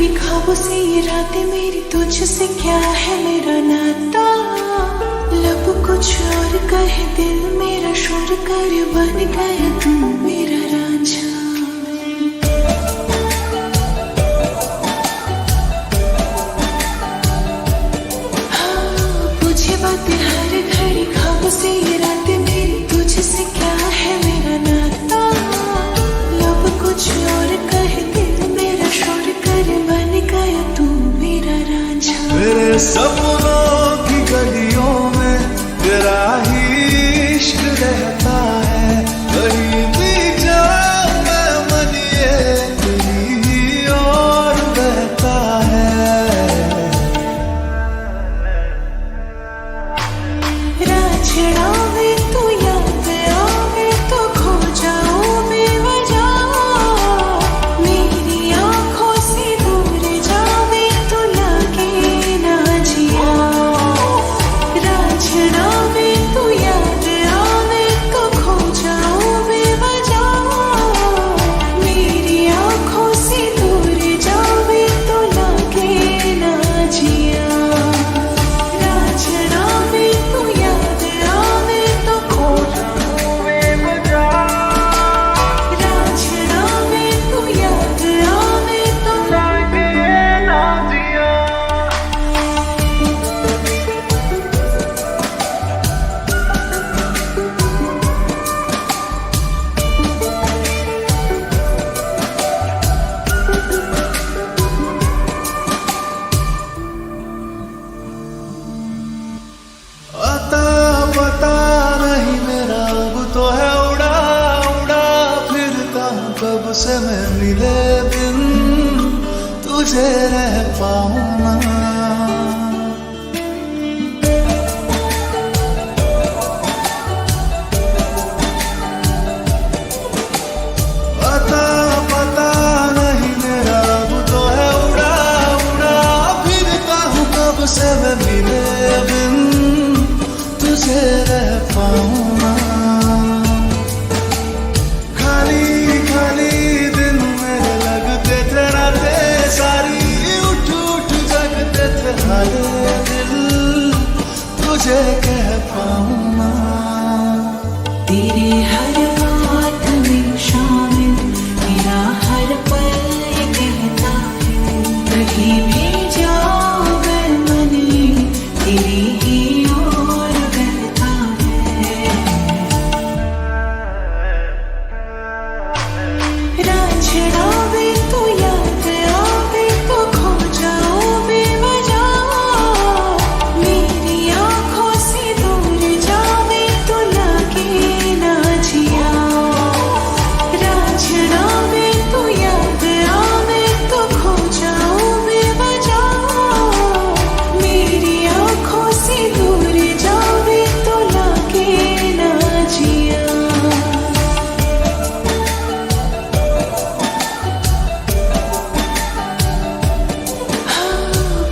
घड़ी ख्वाबों से ये रातें मेरी तुझसे क्या है मेरा नाता। लब कुछ और कहे दिल मेरा शोर कर बन गया तू मेरा रांझा। हाँ पूछे बातें हर घड़ी ख्वाबों से ये रातें मेरी तुझसे क्या है मेरा नाता। लब कुछ और कहे दिल मेरा शोर कर बन गया तू मेरा रांझा। मेरे सपनों की गलियों में तेरा ही इश्क रहता है। कहीं भी जाऊं मैं मन ये तेरी ही ओर बहता है। रांझा वे तू याद आवे तो खो जाऊं बेवजह। मेरी आंखों से दूर जावे तो लगे ना जिया। रांझा वे तू याद आवे तो खो जाऊं बेवजह। मेरी आंखों से दूर जावे तो लगे ना जिया। रांझा वे तू याद आवे तो खो जाऊं बेवजह। रांझा वे तू याद आवे तो लगे ना जिया। आता पता नहीं मेरा अब तो है उड़ा उड़ा फिरता हूँ कब से मैं मिले बिन तुझे रह पाऊँ ना। आता पता नहीं मेरा अब तो है उड़ा उड़ा फिरता हूँ कब से मैं मिले बिन तुझे रह पाऊँ ना। खाली खाली दिन मेरे लगते थे रातें सारी उठ उठ जगते थे हारे दिल तुझे कह पाऊँ ना। तेरे हर बात में शामिल मेरा हर पल ये कहता है। कहीं भी जाऊं मैं मन तेरी ही ओर बहता है। रांझा वे तू याद आवे तो खो जाऊं बेवजह। मेरी आंखों से दूर जावे तो लगे ना जिया। रांझा वे तू याद आवे तो खो जाऊं बेवजह। मेरी आंखों से दूर जावे तो लगे ना जिया।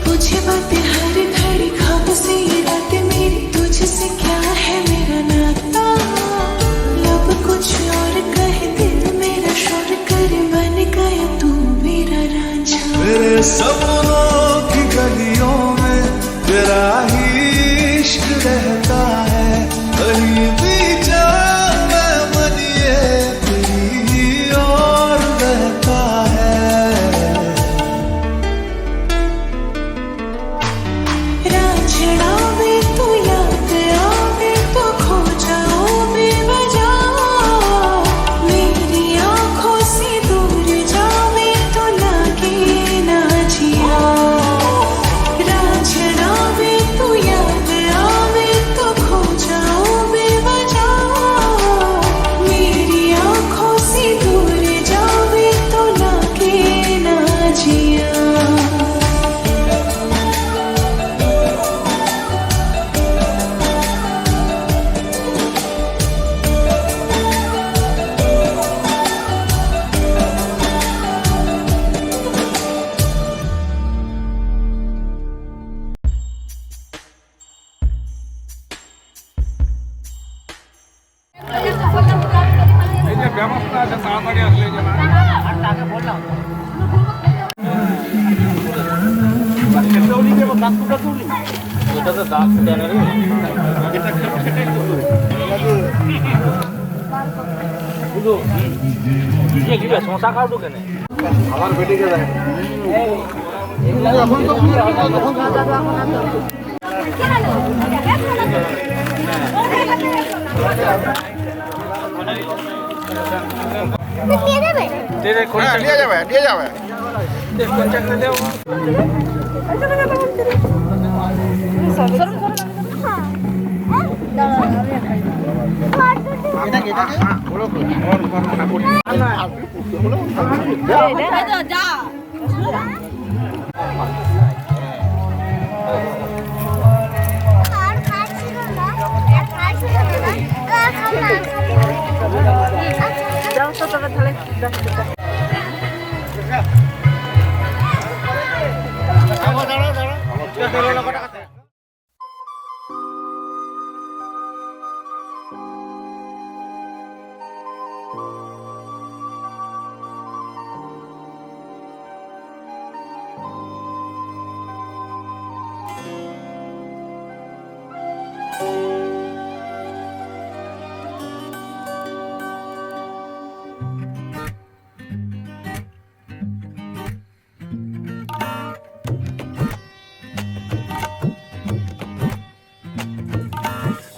पूछे बातें हर घड़ी ख्वाबों से ये रातें मेरी तुझसे क्या है मेरा नाता। लब कुछ और कहे दिल मेरा शोर कर बन गया तू मेरा रांझा। मेरे सपनों की गलियों में तेरा ही इश्क रहता है। कहीं भी जाऊं मैं मन ये तेरी ही ओर बहता है। रांझा वे तू याद आवे तो खो जाऊं बेवजह। मेरी आंखों से दूर जावे तो लगे ना जिया। আমার বেটিকে দেয় দিয়ে যাবে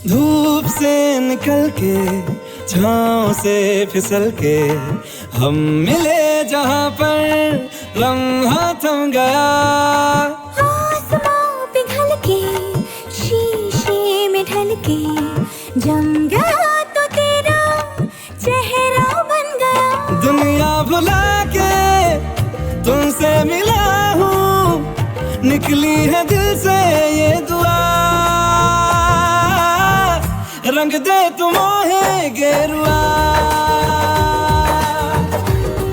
धूप से निकल के छाँव से फिसल के हम मिले जहाँ पर लम्हा थम गया। आसमां पिघल के शीशे में ढल के जम गया तो तेरा चेहरा बन गया। दुनिया भुला के तुमसे मिला हूँ, निकली है दिल से ये दुआ। रंग दे तुम मोहे गेरुआ,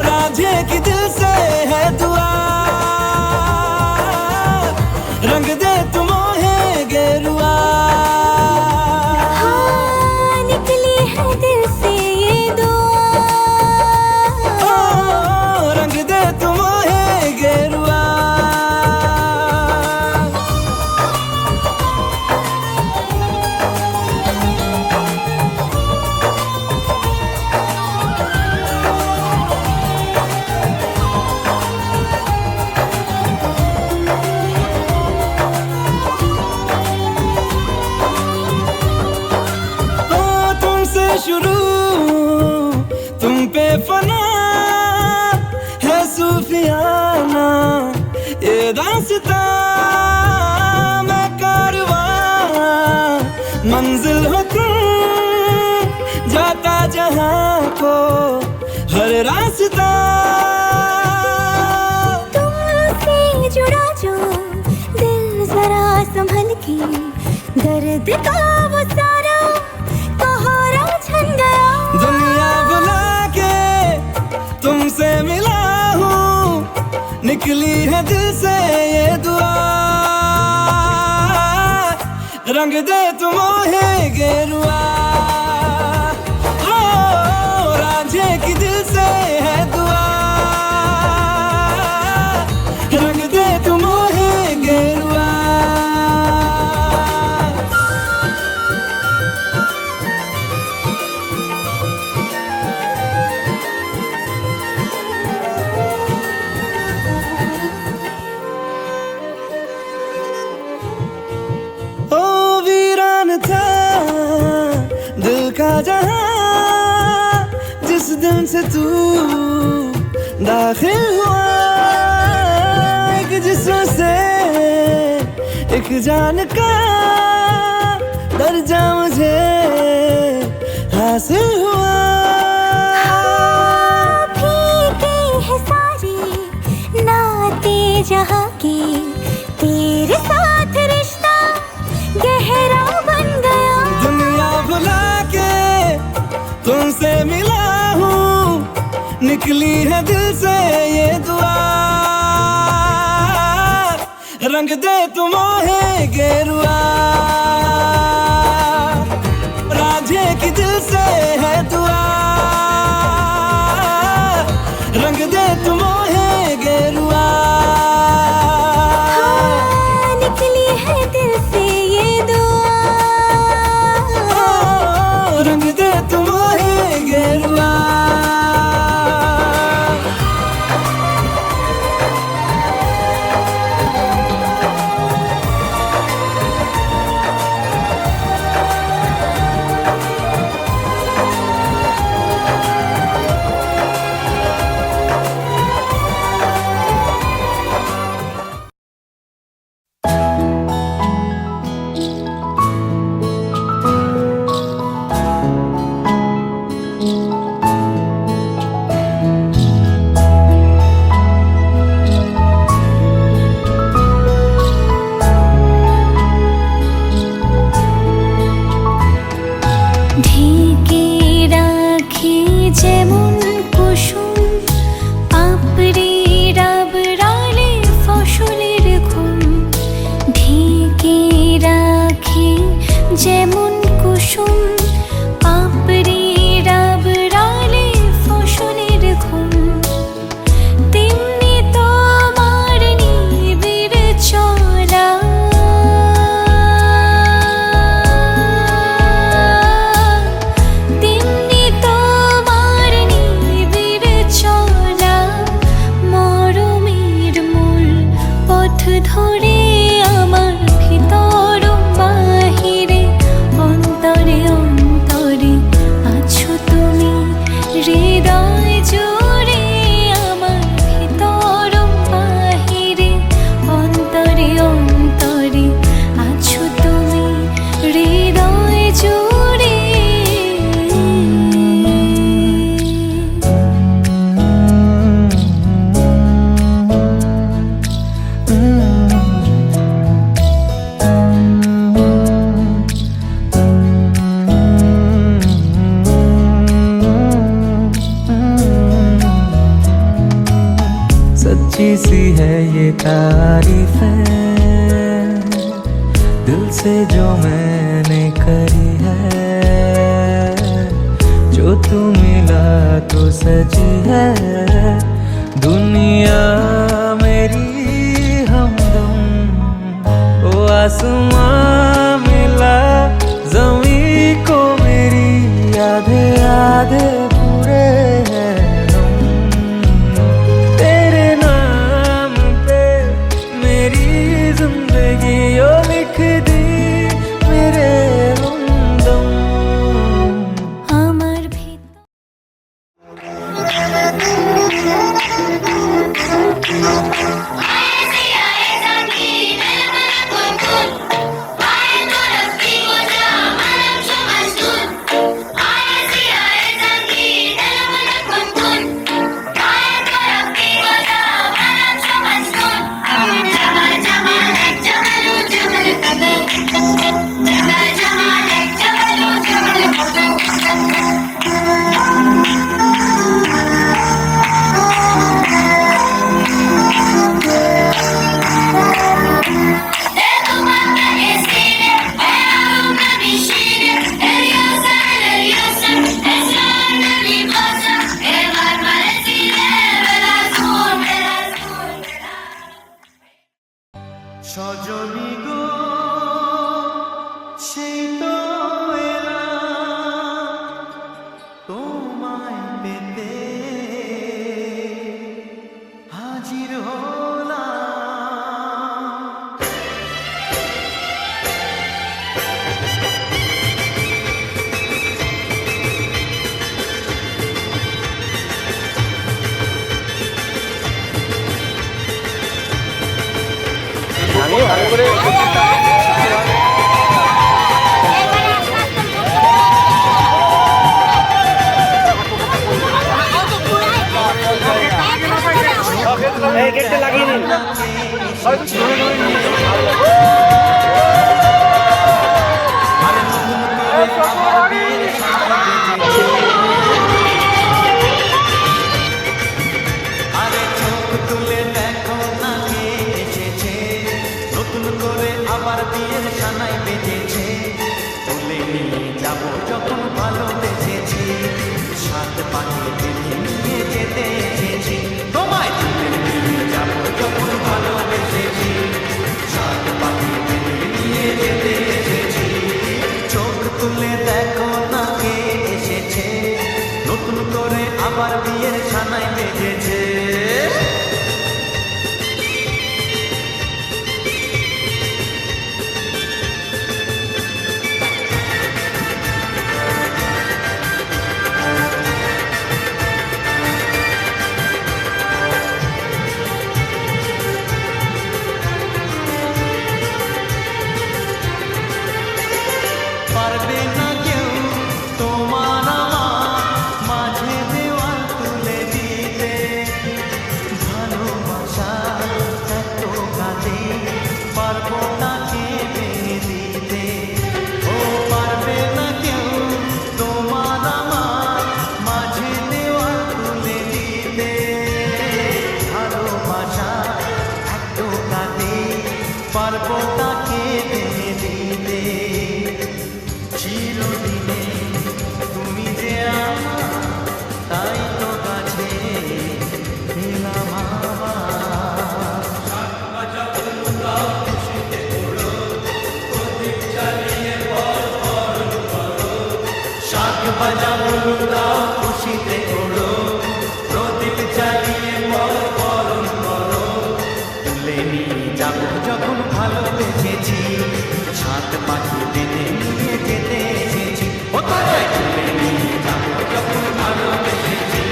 राझे की दिल से है दुआ। रंग दे तुम मोहे गेरुआ, हाँ, निकली है दिल से ये दुआ। ओ, रंग दे तुम मोहे गेरुआ। शुरू तुम पे फना है सूफियाना ये दास्ता। मैं कारवां मंजिल हो तुम, जाता जहां को हर रास्ता। तुमसे जुड़ा जो दिल जरा संभल के, दर्द का वो सारा कोहरा छन गया। दुनिया बुला के तुमसे मिला हूँ, निकली है दिल से ये दुआ। रंग दे तुम मोहे गेरुआ, ओ, राझे की दिल से है दुआ। रंग दे तुम मोहे गेरुआ। दिल का जहां जिस दिन से तू दाखिल हुआ, एक जिस्म से एक जान का दर्जा मुझे हासिल हुआ। फीके हैं सारे नाते जहाँ के, तेरे साथ रिश्ता गहरा बन गया। दुनिया भुला के तुमसे मिला हूँ, निकली है दिल से ये दुआ। रंग दे तुम मोहे गेरुआ, राझे की दिल से है दुआ। रंग दे तुम मोहे गेरुआ, हाँ, निकली ধরে আমার ভিতর বাহিরে অন্তরে অন্তরে আছো তুমি হৃদয় জুড়ে আমার ভিতর বাহিরে অন্তরে অন্তরে আছো তুমি হৃদয় জুড়ে सच्ची सी है ये तारीफ है दिल से जो मैंने करी है जो तू मिला तो सजी है दुनिया मेरी हमदम ओ आसमां मिला जमी को मेरी आधे आधे पूरे हैं हम तेरे नाम पे मेरी जिंदगी ओ लिख दी मेरे हमदम আমার ভিতর সজনী গো সেই তো এলাম তোমায় পেতে হাজির হলাম আরে চোখ তুলে দেখো না কে এসেছে নতুন করে আবার বিয়ের সানাই বেজেছে তুলে নিয়ে যাব যখন ভালোবেসেছি সাত পাখি দিকে নিয়ে যেতে এসেছি তোমায় তুলে নিয়ে যাব যখন ভালোবেসেছি সাত পাখি দিকে নিয়ে যেতে এসেছি চোখ তুলে দেখো না কে এসেছে নতুন করে আবার বিয়ের সানাই বেজেছে পারবে না কেউ তোমার আমার মাঝে দেওয়াল তুলে দিতে ভালোবাসা এত কাঁদে পারবো তাকে ভেঙে দিতে ও পারবে না কেউ তোমার আমার মাঝে দেওয়াল তুলে দিতে ভালোবাসা এত কাঁদে পারবো তাকে ভেঙে দিতে চিরদিনে তুমি যে আমার তাই তো কাছে এলাম শাক বাজা বলু দাও খুশিতে ওড়ো প্রদীপ জ্বালিয়ে বরণ করো তুলে নিয়ে যাব যখন ভালোবেসেছি, সাত পাখি বেঁধে নিয়ে যেতে এসেছি। ও তোমায় তুলে নিয়ে যাব যখন ভালোবেসেছি,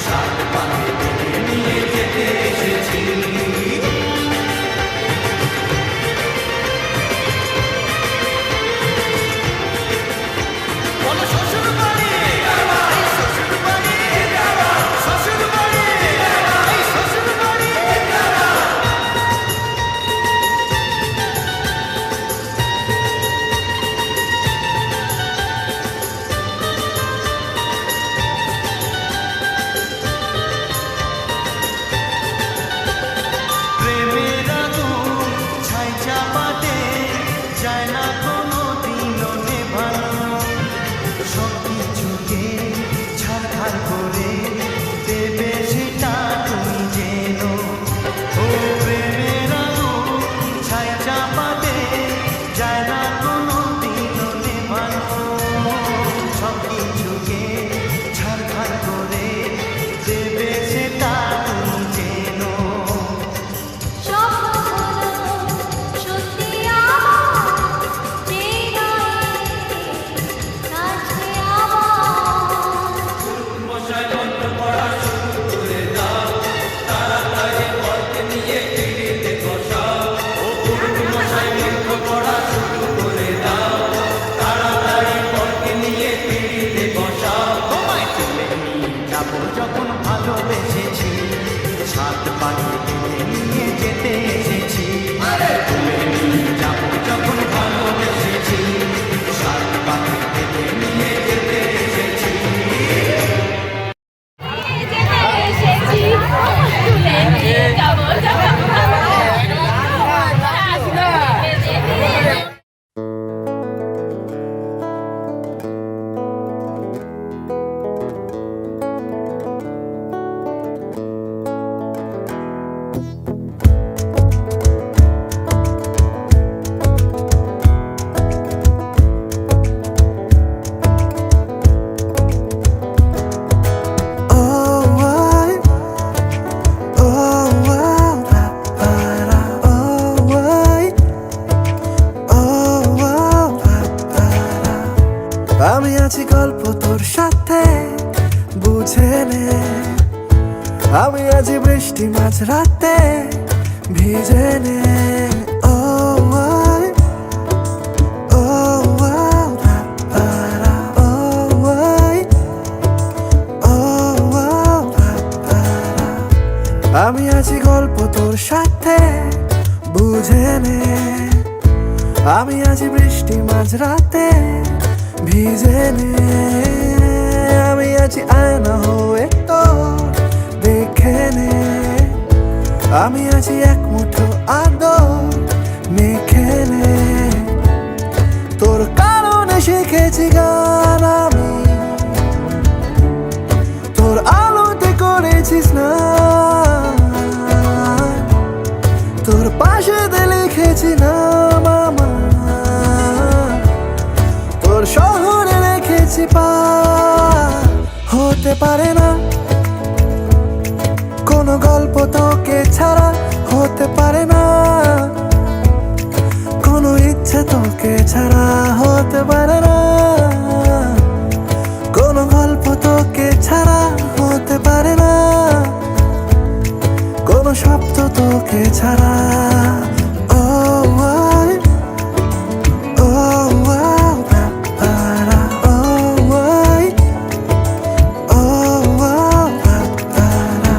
সাত পাখি বেঁধে নিয়ে যেতে এসেছি। প্রেমের আগুন ছাই চাপাতে যায় না কোনো দিনও নেভানো, সব কিছুকে ছাড়খাড় করে দেবে সেটা তুমি যেন। ও প্রেমের আগুন ছাই চাপাতে যায় না কোনো দিনও নেভানো, সব কিছুকে ছাড়খাড় করে দেবে সেটা তুমি যেন। যখন ভালোবেসেছি, সাত পাখি বেঁধে নিয়ে যেতে এসেছি। তুলে নিয়ে যাব যখন ভালোবেসেছি, সাত পাখি বেঁধে নিয়ে যেতে এসেছি। আমি আছি গল্প তোর সাথে, বুঝে নে। আমি আছি বৃষ্টি মাঝ রাতে, ভিজে নে। ও আই, ও আও, তারা, ও আই, ও আও, তারা। আমি আছি গল্প তোর সাথে, বুঝে নে। আমি আছি বৃষ্টি মাঝ রাতে, ভিজে নে। আমি আছি আয়না হয়ে তোর, দেখে নে। আমি আছি এক মুঠো আদর, মেখে নে। তোর কারণে শিখেছি গান আমি, তোর আলোতে করেছি স্নান, তোর পাশে লিখেছি নাম আমার, তোর শহরে রেখেছি পার। হতে পারে না কোনো গল্প তোকে ছাড়া, হতে পারে না কোনো ইচ্ছে তোকে ছাড়া, হতে পারে না কোনো গল্প তোকে ছাড়া, হতে পারে না কোনো শব্দ তোকে ছাড়া। ও আই, ও আও, তারা, ও আই, ও আও, তারা।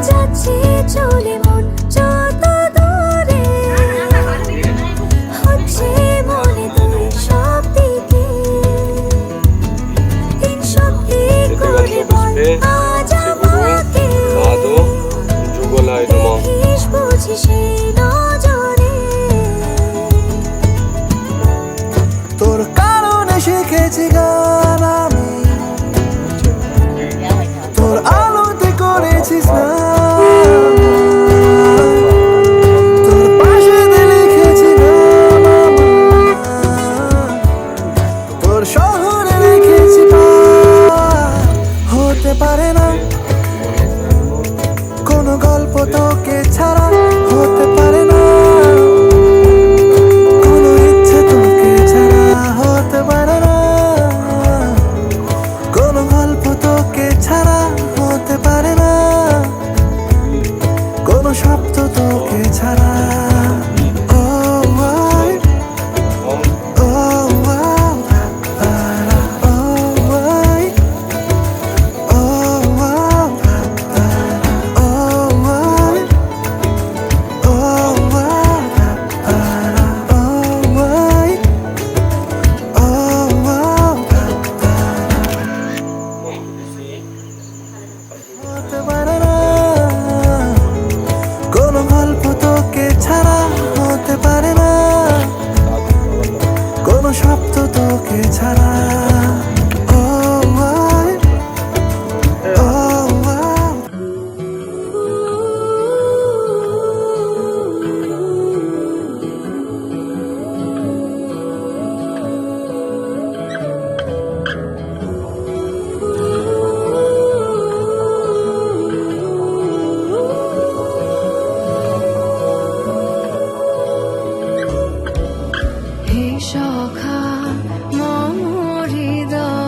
যাচ্ছে চলে মন যত দূরে, হচ্ছে মনে তুই সব দিকে। তিন শব্দে করে বল আজ আমাকে, দেখিস বুঝি সেই নজরে। তোর কারণে শিখেছি গান আমি, তোর আলোতে করেছি স্নান, তোর পাশে লিখেছি নাম আমার, শহরে রেখেছি পা, হতে পারে না কোনো গল্প তোকে ছাড়া, হতে পারে না কোনো ইচ্ছে তোকে ছাড়া, হতে পারে না কোনো গল্প তোকে ছাড়া, হতে পারে না কোনো শব্দ তোকে ছাড়া। হতে পারে না কোনো গল্প তোকে ছাড়া, হতে পারে না কোনো শব্দ তোকে ছাড়া। হে সখা মম হৃদয়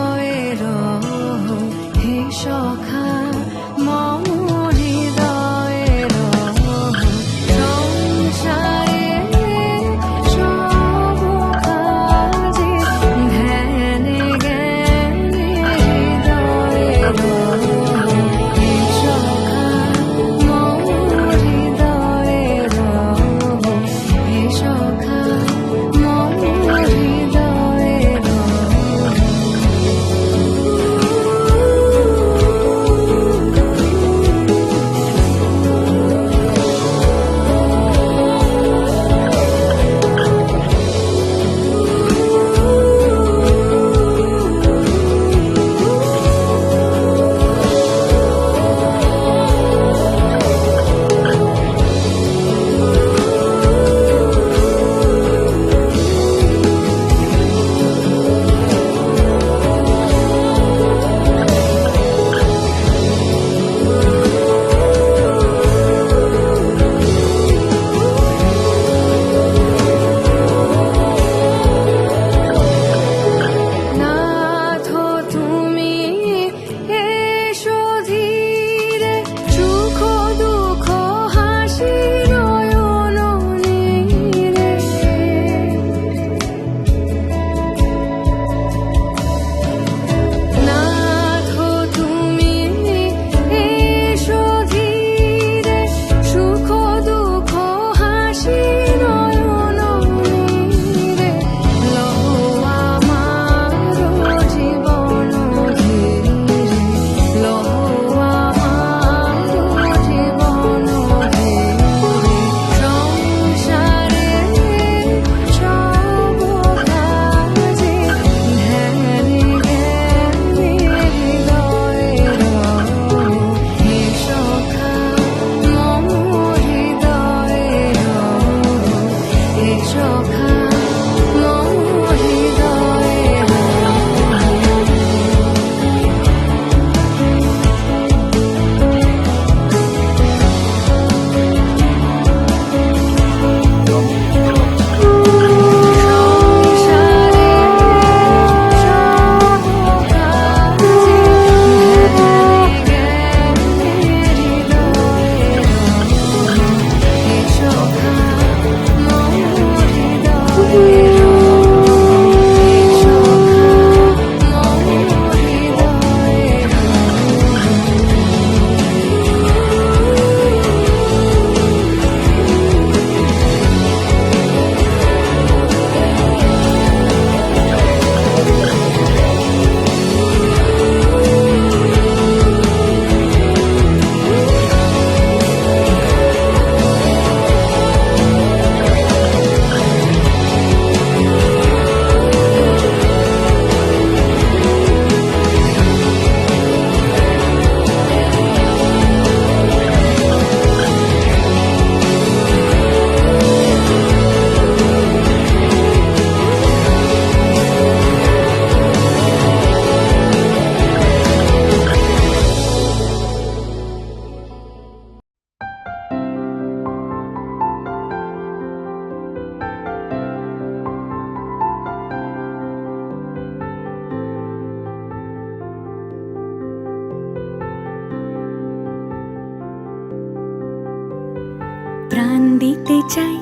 দিতে চাই,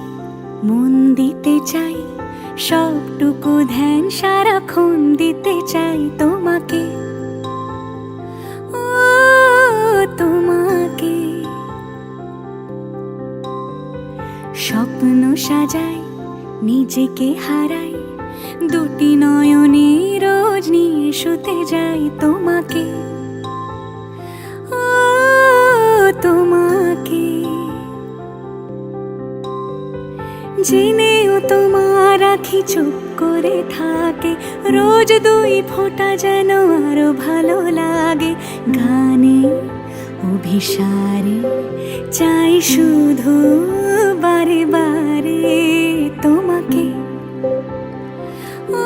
মন দিতে চাই, সবটুকু ধ্যান সারাক্ষণ দিতে চাই তোমাকে, ও তোমাকে। স্বপ্ন সাজাই, নিজেকে হারাই, দুটি নয়নে রোজ নিয়ে শুতে যাই তোমাকে, ও তোমাকে। জেনেও তোমার আখি চুপ করে থাকে, রোজ দুই ফোঁটা যেন আরো ভালো লাগে। গানে অভিসারে চাই শুধু বারে বারে তোমাকে, ও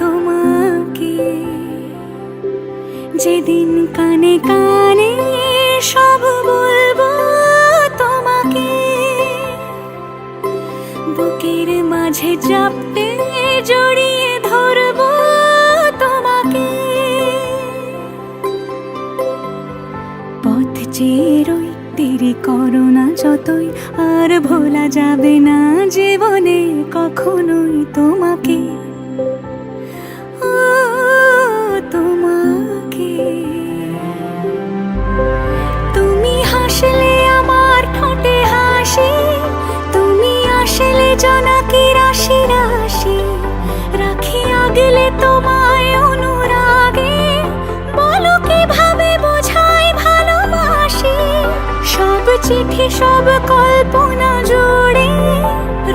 তোমাকে। যেদিন কানে কানে সব বলবো তোমাকে, বুকের মাঝে চাপটে জড়িয়ে ধরবো তোমাকে। পথ চেয়ে রই, দেরি করো না যতই, আর ভোলা যাবে না জীবনে কখনোই তোমাকে, ও তোমাকে। তুমি হাসলে আমার ঠোঁটে হাসি, তুমি আসলে জোনাকি রাশি রাশি, রাখি আগলে তোমায় অনুরাগে, বলো কিভাবে বোঝাই ভালোবাসি। সব চিঠি সব কল্পনা জুড়ে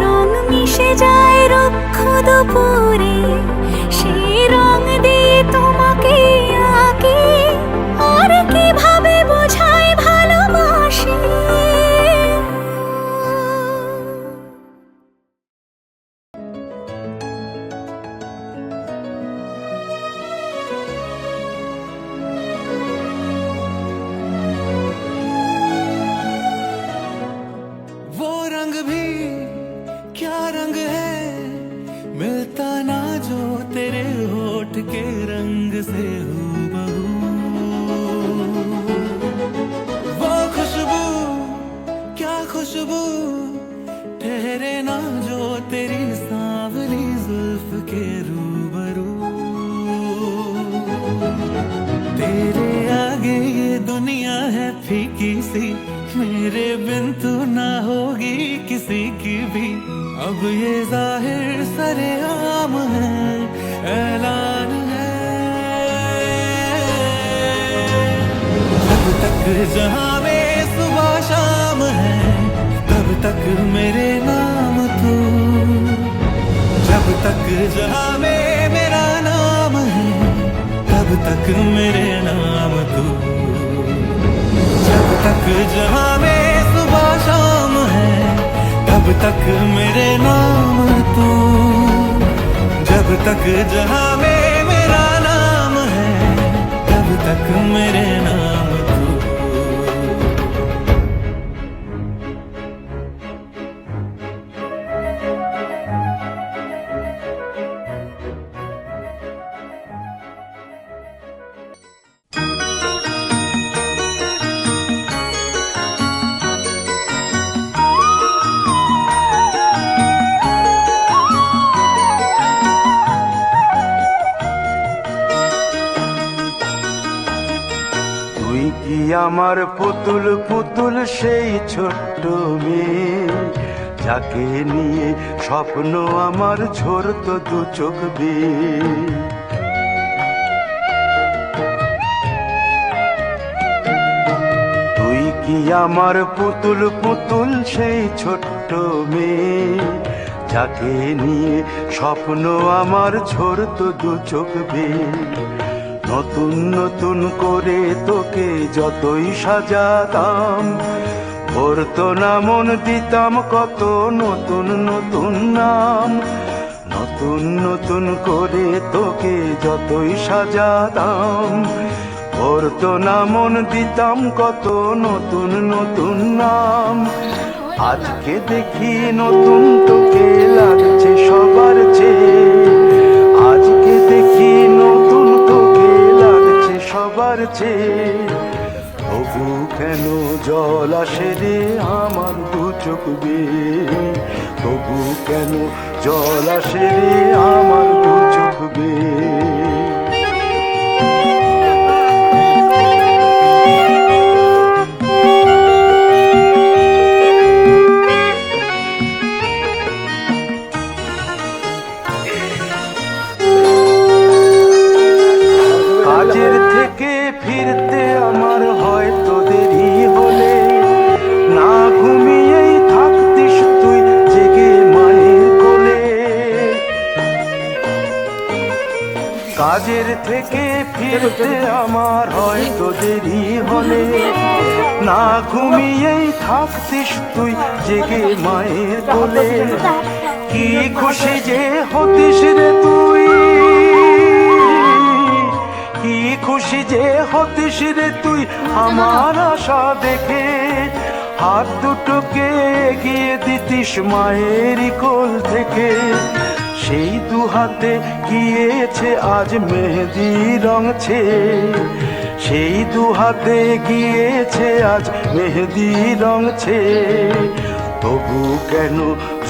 রং মিশে যায় রুক্ষ দুপুরে, সেই রং দিয়ে তোমাকে আঁকি, আর কিভাবে বোঝাই ভালোবাসি। वो रंग भी क्या रंग है, मिलता ना जो तेरे होठ के रंग से हूबहू। वो खुशबू क्या खुशबू, ठहरे ना जो तेरी सांवली जुल्फ के रूबरू। तेरे आगे ये दुनिया है फीकी सी, मेरे बिन तू ना होगी किसी की भी। अब ये जाहिर सरेआम है, ऐलान है। जब तक जहां में सुबह शाम है, तब तक मेरे नाम तू। जब तक जहां में मेरा नाम है, तब तक मेरे नाम तू। जब तक जहां में सुबह शाम है, तब तक मेरे नाम तू। जब तक जहां में मेरा नाम है, तब तक मेरे नाम तू। তুই কি আমার পুতুল পুতুল সেই ছোট্ট মেয়ে, যাকে নিয়ে স্বপ্ন আমার ঝরতো দু চোখ বেয়ে। তুই কি আমার পুতুল পুতুল সেই ছোট্ট মেয়ে, যাকে নিয়ে স্বপ্ন আমার ঝরতো দু চোখ বেয়ে। নতুন নতুন করে তোকে যতই সাজাতাম, ভরতো না মন দিতাম কত নতুন নতুন নাম। নতুন নতুন করে তোকে যতই সাজাতাম, ভরতো না মন দিতাম কত নতুন নতুন নাম। আজকে দেখি নতুন তোকে লাগছে সবার চেয়ে, আজকে দেখি নতুন তোকে লাগছে সবার চেয়ে। তবু কেন জল আসে রে আমার দু চোখ বেয়ে। তবু কেন জল আসে রে আমার দু চোখ বেয়ে। কাজের থেকে ফিরতে আমার হয়তো দেরি হলে, না ঘুমিয়েই থাকতিস তুই জেগে মায়ের কোলে। কাজের থেকে ফিরতে আমার হয়তো দেরি হলে, না ঘুমিয়েই থাকতিস তুই জেগে মায়ের কোলে। কি খুশি যে হতিস রে তুই, কি খুশি যে হতিস রে তুই আমার আশা দেখে। হাত দুটোকে এগিয়ে দিতিস মায়েরই কোল থেকে। সেই দু হাতে গিয়েছে আজ মেহেদি রঙছে, সেই দু হাতে গিয়েছে আজ মেহেদি রঙছে। তবু কেন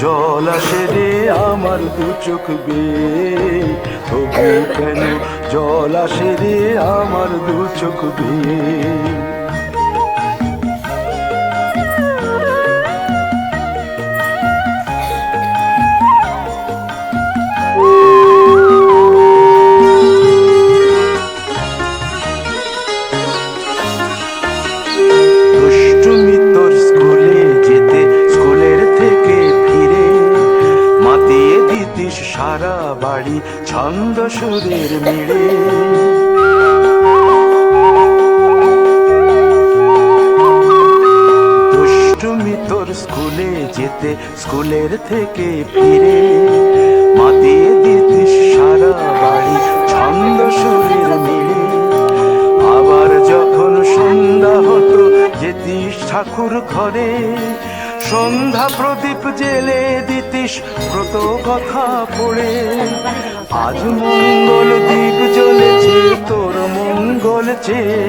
জল আসে রে আমার দু চোখ বেয়ে। তবু কেন জল আসে রে আমার দু চোখ বেয়ে। দুষ্টুমি তোর স্কুলে যেতে, স্কুলের থেকে ফিরে মাতিয়ে দিতিস সারা বাড়ি ছন্দ সুরের মিড়ে। দুষ্টুমি তোর স্কুলে যেতে, স্কুলের থেকে ফিরে মাতিয়ে দিতিস সারা বাড়ি ছন্দ সুরের মিড়ে। আবার যখন সন্ধ্যা হতো যেতিস ঠাকুর ঘরে, সন্ধ্যা প্রদীপ জেলে দিতিস ব্রত কথা পড়ে। আজ মঙ্গল দ্বীপ জ্বলেছে তোর মঙ্গল চেয়ে,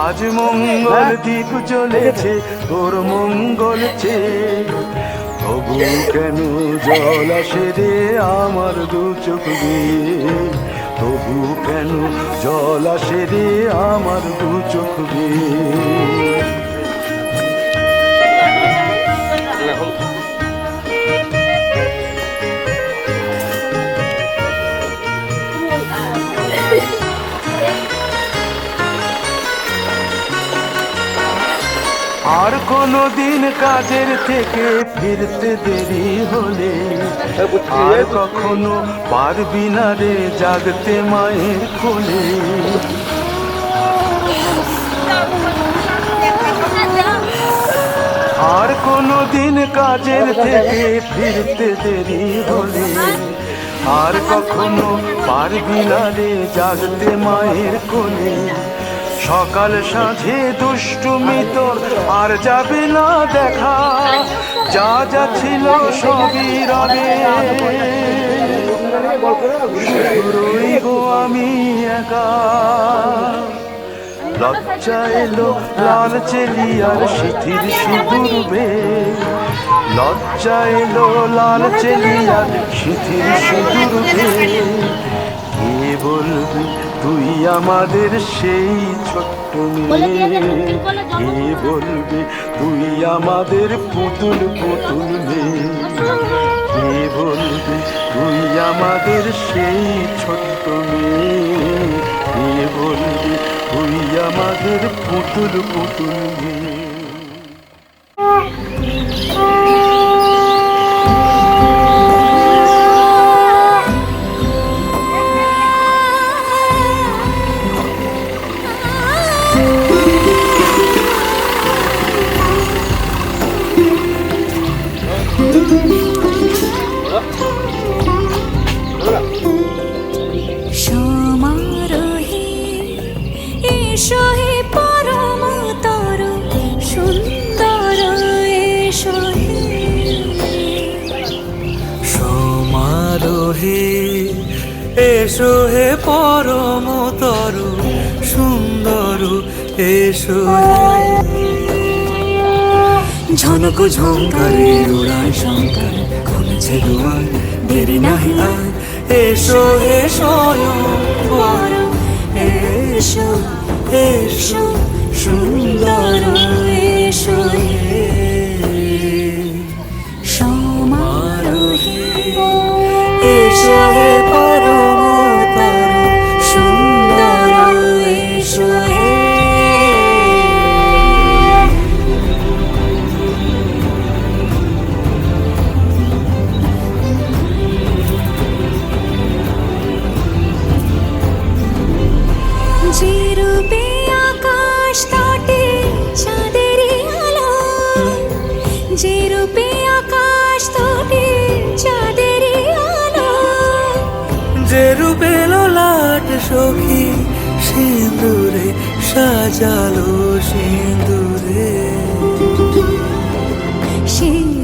আজ মঙ্গল দ্বীপ জ্বলেছে তোর মঙ্গল চেয়ে। তবু কেন জল আসে রে আমার দু চোখ বেয়ে। তবু কেন জল আসে রে আমার দু চোখ বেয়ে। আর কোনো দিন কাজের থেকে ফিরতে দেরি হলে, আর কখনো পারবি না রে জাগতে মায়ের কোলে। আর কোনো দিন কাজের থেকে ফিরতে দেরি হলে, আর কখনো পারবি না রে জাগতে মায়ের কোলে। সকাল সাঁঝে দুষ্টুমি তোর আর যাবে না দেখা, যা যা ছিল সবই রবে। রই গো আমি একা, লজ্জা এলো লাল চেলিয়ার সিথির সিঁদুর বে। লজ্জা এলো লাল চেলিয়ার সিথির সিঁদুর বে। কে বলবি তুই আমাদের সেই ছোট্ট মেয়ে, কে বলবে তুই আমাদের পুতুল পুতুল মেয়ে। কে বলবে তুই আমাদের সেই ছোট্ট মেয়ে, কে বলবে তুই আমাদের পুতুল পুতুল মেয়ে। সমারোহে এসো হে পরম তর সুন্দর এসো হে। সমারোহে এসো হে পরম তরু সুন্দর এসো হে। ঝনক ঝঙ্কারে উড়ায় শঙ্কার খুলেছে দুয়ার দেরি নাহি আর এসো এসো বড় এসো এসো সুন্দর এসো হে সমারোহে এসো হে পরমতর সুন্দর এসো হে যে রূপে আকাশ তটে চাঁদেরই আলো, যে রূপে আকাশ তটে চাঁদেরই আলো, যে রূপে ললাট সখী সিঁদুরে সাজালো সিঁদুরে সেই